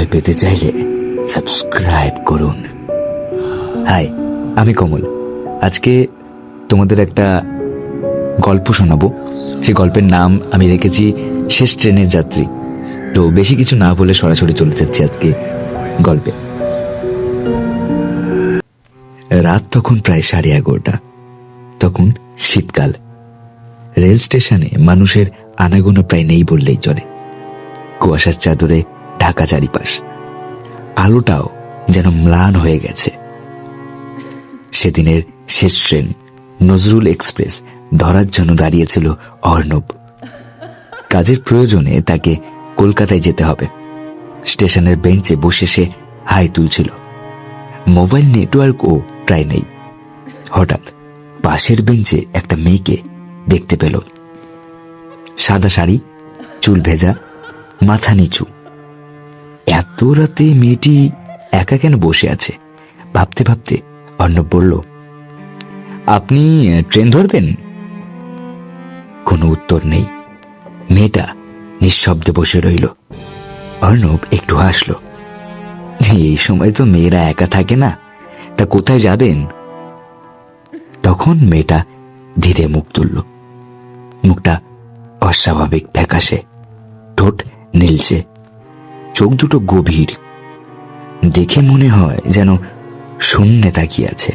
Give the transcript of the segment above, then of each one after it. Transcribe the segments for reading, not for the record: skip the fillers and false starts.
ভয় পেতে চাইলে সাবস্ক্রাইব করুন। হাই, আমি কমল। আজকে তোমাদের একটা গল্প শোনাবো। সেই গল্পের নাম আমি রেখেছি শেষ ট্রেনের যাত্রী। তো বেশি কিছু না বলে সরাসরি চলে যাচ্ছি আজকে গল্পে। রাত তখন প্রায় 11:30। তখন শীতকাল। রেল স্টেশনে মানুষের আনাগোনা প্রায় নেই বললেই চলে। কুয়াশার চাদরে ঢাকা চারিপাশ। আলোটাও যেন ম্লান হয়ে গেছে। সেদিনের শেষ ট্রেন নজরুল এক্সপ্রেস ধরার জন্য দাঁড়িয়েছিল অর্ণব। কাজের প্রয়োজনে তাকে কলকাতায় যেতে হবে। স্টেশনের বেঞ্চে বসে সে হাই তুলছিল। মোবাইল নেটওয়ার্কও প্রায় নেই। হঠাৎ পাশের বেঞ্চে একটা মেয়েকে দেখতে পেল। সাদা শাড়ি, চুল ভেজা, মাথা নিচু। এত রাতে মেয়েটি একা কেন বসে আছে ভাবতে ভাবতে অর্ণব বলল, আপনি ট্রেন ধরবেন? কোনো উত্তর নেই। মেয়েটা নিঃশব্দে বসে রইল। অর্ণব একটু হাসল। এই সময় তো মেয়েরা একা থাকে না, তা কোথায় যাবেন? তখন মেয়েটা ধীরে মুখ তুলল। মুখটা অস্বাভাবিক ফ্যাকাশে, ঠোঁট নীলচে, চোখ দুটো গভীর। দেখে মনে হয় যেন শূন্যে তাকিয়ে আছে।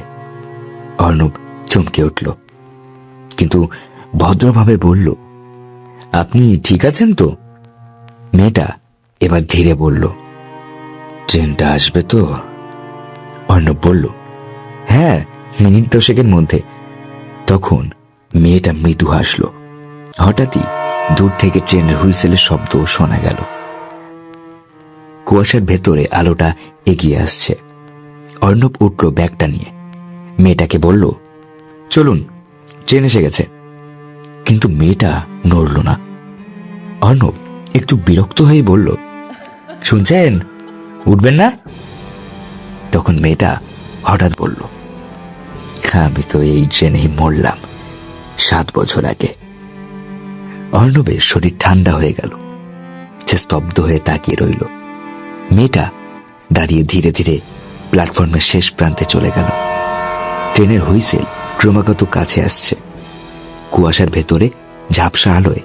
অর্ণব চমকে উঠল, কিন্তু ভদ্রভাবে বলল, আপনি ঠিক আছেন তো? মেয়েটা এবার ধীরে বলল, ট্রেনটা আসবে তো? অর্ণব বলল, হ্যাঁ, মিনিট 10 মধ্যে। তখন মেয়েটা মৃদু হাসল। হঠাৎই দূর থেকে ট্রেনের হুইসেলের শব্দ শোনা গেল। কুয়াশার ভেতরে আলোটা এগিয়ে আসছে। অর্ণব উঠল ব্যাগটা নিয়ে। মেয়েটাকে বলল, চলুন, ট্রেন এসে গেছে। কিন্তু মেয়েটা নড়ল না। অর্ণব একটু বিরক্ত হয়ে বলল, শুনছেন, উঠবেন না? তখন মেয়েটা হঠাৎ বলল, আমি তো এই ট্রেনেই মরলাম 7 বছর আগে। অর্ণবের শরীর ঠান্ডা হয়ে গেল। সে স্তব্ধ হয়ে তাকিয়ে রইল। মেয়েটা দাঁড়িয়ে ধীরে ধীরে প্ল্যাটফর্মের শেষ প্রান্তে চলে গেল। ট্রেনের হুইসেল ক্রমাগত কাছে আসছে। কুয়াশার ভেতরে ঝাপসা আলোয়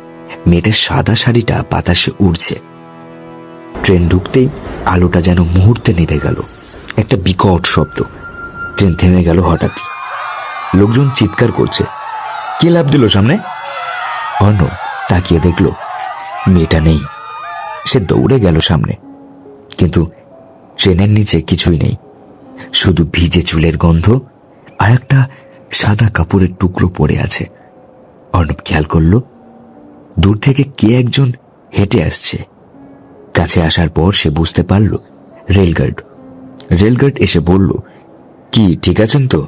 মেয়েটার সাদা শাড়িটা বাতাসে উড়ছে। ট্রেন ঢুকতেই আলোটা যেন মুহূর্তে নিভে গেল। একটা বিকট শব্দ। ট্রেন থেমে গেল হঠাৎই। লোকজন চিৎকার করছে, কে লাফ দিল সামনে? অর্ণব তাকিয়ে দেখল মেয়েটা নেই। সে দৌড়ে গেল সামনে, কিন্তু ট্রেনের নিচে কিছুই নেই, শুধু ভিজে চুলের গন্ধ আর একটা সাদা কাপড়ের টুকরো পড়ে আছে। অর্ণব খেয়াল করল দূর থেকে কে একজন হেঁটে আসছে। কাছে আসার পর সে বুঝতে পারল রেলগার্ড। রেলগার্ড এসে বলল, কি ঠিক আছেন তো?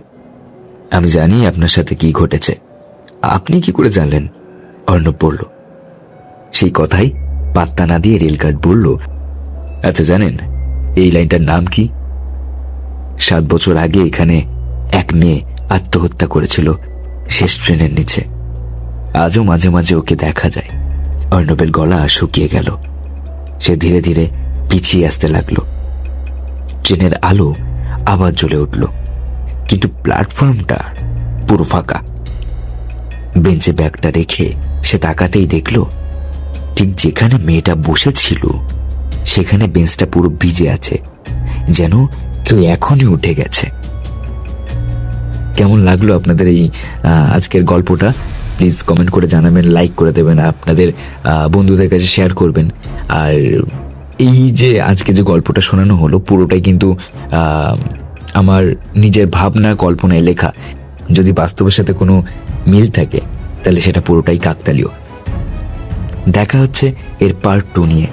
আমি জানি আপনার সাথে কি ঘটেছে। আপনি কি করে জানলেন? অর্ণব বলল। সেই কথাই পাত্তা না দিয়ে রেলগার্ড বলল, আচ্ছা জানেন এই লাইনটার নাম কি? 7 বছর আগে এখানে এক মেয়ে আত্মহত্যা করেছিল শেষ ট্রেনের নিচে। আজও মাঝে মাঝে ওকে দেখা যায়। অর্ণবের গলা শুকিয়ে গেল। সে ধীরে ধীরে পিছিয়ে আসতে লাগলো। ট্রেনের আলো আবার জ্বলে উঠল, কিন্তু প্ল্যাটফর্মটা পুরো ফাঁকা। বেঞ্চে ব্যাগটা রেখে সে তাকাতেই দেখল ঠিক যেখানে মেয়েটা বসেছিল সেখানে বেঞ্চটা পুরো ভিজে আছে, যেন কেউ এখনই উঠে গেছে। কেমন লাগলো আপনাদের এই আজকের গল্পটা? প্লিজ কমেন্ট করে জানাবেন, লাইক করে দেবেন, আপনাদের বন্ধুদের কাছে শেয়ার করবেন। আর এই যে আজকে যে গল্পটা শোনানো হলো পুরোটাই কিন্তু আমার নিজের ভাবনা কল্পনায় লেখা। যদি বাস্তবের সাথে কোনো মিল থাকে তাহলে সেটা পুরোটাই কাকতালীয়। দেখা হচ্ছে এর পার্ট 2 নিয়ে।